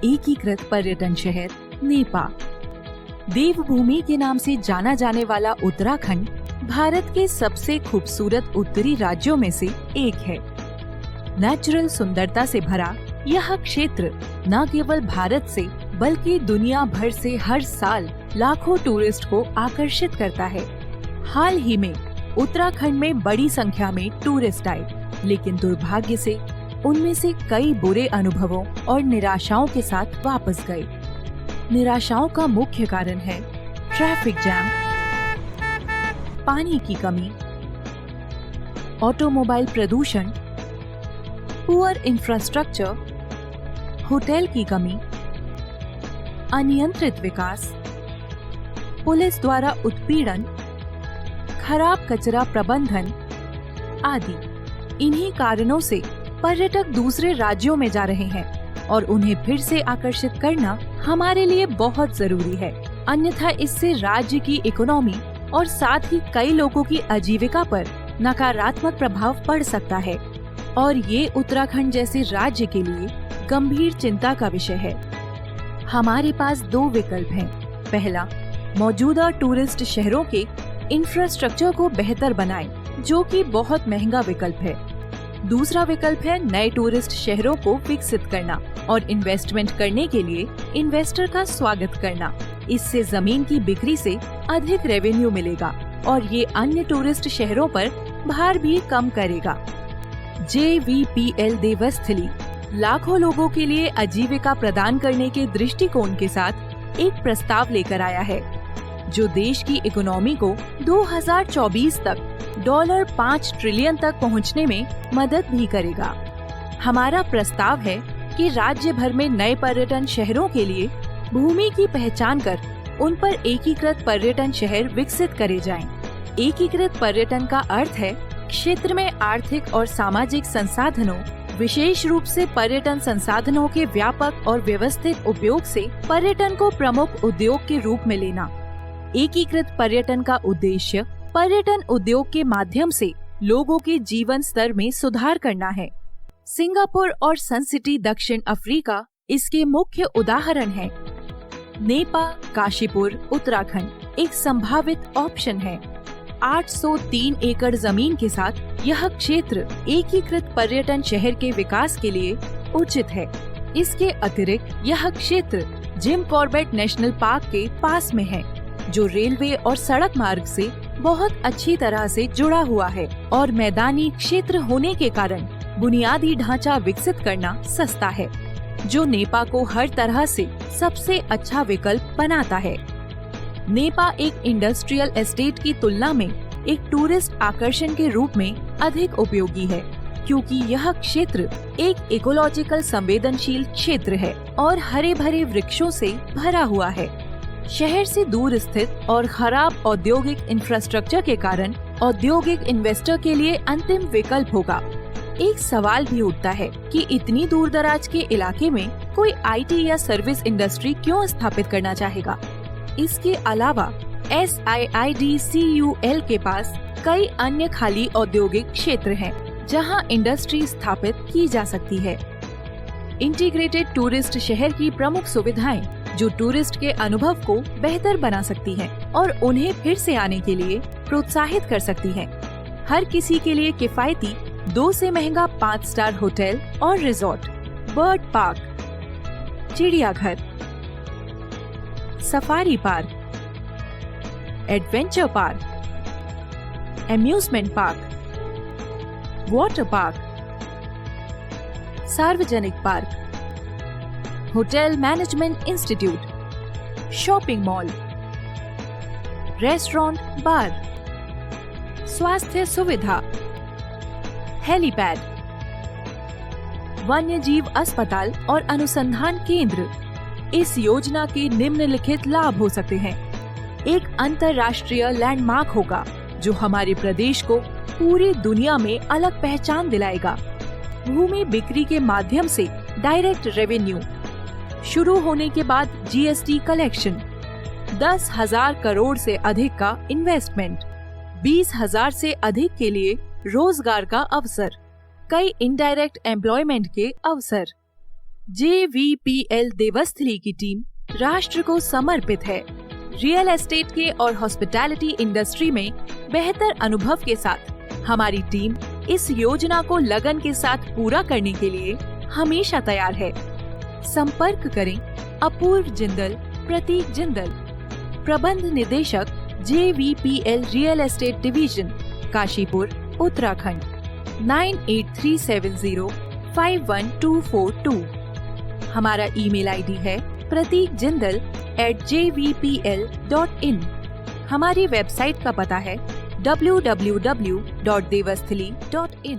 एकीकृत पर्यटन शहर नेपा। देवभूमि के नाम से जाना जाने वाला उत्तराखंड भारत के सबसे खूबसूरत उत्तरी राज्यों में से एक है। नेचुरल सुंदरता से भरा यह क्षेत्र न केवल भारत से बल्कि दुनिया भर से हर साल लाखों टूरिस्ट को आकर्षित करता है। हाल ही में उत्तराखंड में बड़ी संख्या में टूरिस्ट आए, लेकिन दुर्भाग्य से उनमें से कई बुरे अनुभवों और निराशाओं के साथ वापस गए। निराशाओं का मुख्य कारण है ट्रैफिक जैम, पानी की कमी, ऑटोमोबाइल प्रदूषण, पुअर इंफ्रास्ट्रक्चर, होटल की कमी, अनियंत्रित विकास, पुलिस द्वारा उत्पीड़न, खराब कचरा प्रबंधन आदि। इन्हीं कारणों से पर्यटक दूसरे राज्यों में जा रहे हैं और उन्हें फिर से आकर्षित करना हमारे लिए बहुत जरूरी है। अन्यथा इससे राज्य की इकोनॉमी और साथ ही कई लोगों की आजीविका पर नकारात्मक प्रभाव पड़ सकता है और ये उत्तराखंड जैसे राज्य के लिए गंभीर चिंता का विषय है। हमारे पास दो विकल्प हैं। पहला, मौजूदा टूरिस्ट शहरों के इंफ्रास्ट्रक्चर को बेहतर बनाएं, जो कि बहुत महंगा विकल्प है। दूसरा विकल्प है नए टूरिस्ट शहरों को विकसित करना और इन्वेस्टमेंट करने के लिए इन्वेस्टर का स्वागत करना। इससे जमीन की बिक्री से अधिक रेवेन्यू मिलेगा और ये अन्य टूरिस्ट शहरों पर भार भी कम करेगा। JVPL देवस्थली लाखों लोगों के लिए आजीविका प्रदान करने के दृष्टिकोण के साथ एक प्रस्ताव लेकर आया है, जो देश की इकोनॉमी को 2024 तक $5 ट्रिलियन तक पहुंचने में मदद भी करेगा। हमारा प्रस्ताव है कि राज्य भर में नए पर्यटन शहरों के लिए भूमि की पहचान कर उन पर एकीकृत पर्यटन शहर विकसित करे जाएं। एकीकृत पर्यटन का अर्थ है क्षेत्र में आर्थिक और सामाजिक संसाधनों, विशेष रूप से पर्यटन संसाधनों के व्यापक और व्यवस्थित उपयोग से पर्यटन को प्रमुख उद्योग के रूप में लेना। एकीकृत पर्यटन का उद्देश्य पर्यटन उद्योग के माध्यम से लोगों के जीवन स्तर में सुधार करना है। सिंगापुर और सन सिटी दक्षिण अफ्रीका इसके मुख्य उदाहरण हैं। नेपा काशीपुर उत्तराखंड एक संभावित ऑप्शन है। 803 एकड़ जमीन के साथ यह क्षेत्र एकीकृत पर्यटन शहर के विकास के लिए उचित है। इसके अतिरिक्त यह क्षेत्र जिम कॉर्बेट नेशनल पार्क के पास में है, जो रेलवे और सड़क मार्ग से बहुत अच्छी तरह से जुड़ा हुआ है और मैदानी क्षेत्र होने के कारण बुनियादी ढांचा विकसित करना सस्ता है, जो नेपा को हर तरह से सबसे अच्छा विकल्प बनाता है। नेपा एक इंडस्ट्रियल एस्टेट की तुलना में एक टूरिस्ट आकर्षण के रूप में अधिक उपयोगी है, क्योंकि यह क्षेत्र एक इकोलॉजिकल संवेदनशील क्षेत्र है और हरे भरे वृक्षों से भरा हुआ है। शहर से दूर स्थित और खराब औद्योगिक इंफ्रास्ट्रक्चर के कारण औद्योगिक इन्वेस्टर के लिए अंतिम विकल्प होगा। एक सवाल भी उठता है कि इतनी दूर दराज के इलाके में कोई IT या सर्विस इंडस्ट्री क्यों स्थापित करना चाहेगा। इसके अलावा SIIDCUL के पास कई अन्य खाली औद्योगिक क्षेत्र हैं, जहां इंडस्ट्री स्थापित की जा सकती है। इंटीग्रेटेड टूरिस्ट शहर की प्रमुख सुविधाएं जो टूरिस्ट के अनुभव को बेहतर बना सकती हैं और उन्हें फिर से आने के लिए प्रोत्साहित कर सकती हैं। हर किसी के लिए किफायती 2 से महंगा 5 स्टार होटल और रिजॉर्ट, बर्ड पार्क, चिड़ियाघर, safari park, adventure park, amusement park, water park, सार्वजनिक park, hotel management institute, shopping mall, restaurant, bar, स्वास्थ्य सुविधा, हेलीपैड, वन्य जीव अस्पताल और अनुसंधान केंद्र। इस योजना के निम्नलिखित लाभ हो सकते हैं। एक अंतर्राष्ट्रीय लैंडमार्क होगा जो हमारे प्रदेश को पूरी दुनिया में अलग पहचान दिलाएगा। भूमि बिक्री के माध्यम से डायरेक्ट रेवेन्यू, शुरू होने के बाद GST कलेक्शन, 10,000 करोड़ से अधिक का इन्वेस्टमेंट, 20,000 से अधिक के लिए रोजगार का अवसर, कई इनडायरेक्ट एम्प्लॉयमेंट के अवसर। JVPL देवस्थली की टीम राष्ट्र को समर्पित है। रियल एस्टेट के और हॉस्पिटैलिटी इंडस्ट्री में बेहतर अनुभव के साथ हमारी टीम इस योजना को लगन के साथ पूरा करने के लिए हमेशा तैयार है। संपर्क करें अपूर्व जिंदल, प्रतीक जिंदल, प्रबंध निदेशक JVPL real estate division, Kashipur, Uttarakhand, 9837051242। हमारा ईमेल आईडी है prateekjindal@jvpl.in। हमारी वेबसाइट का पता है www.devasthali.in।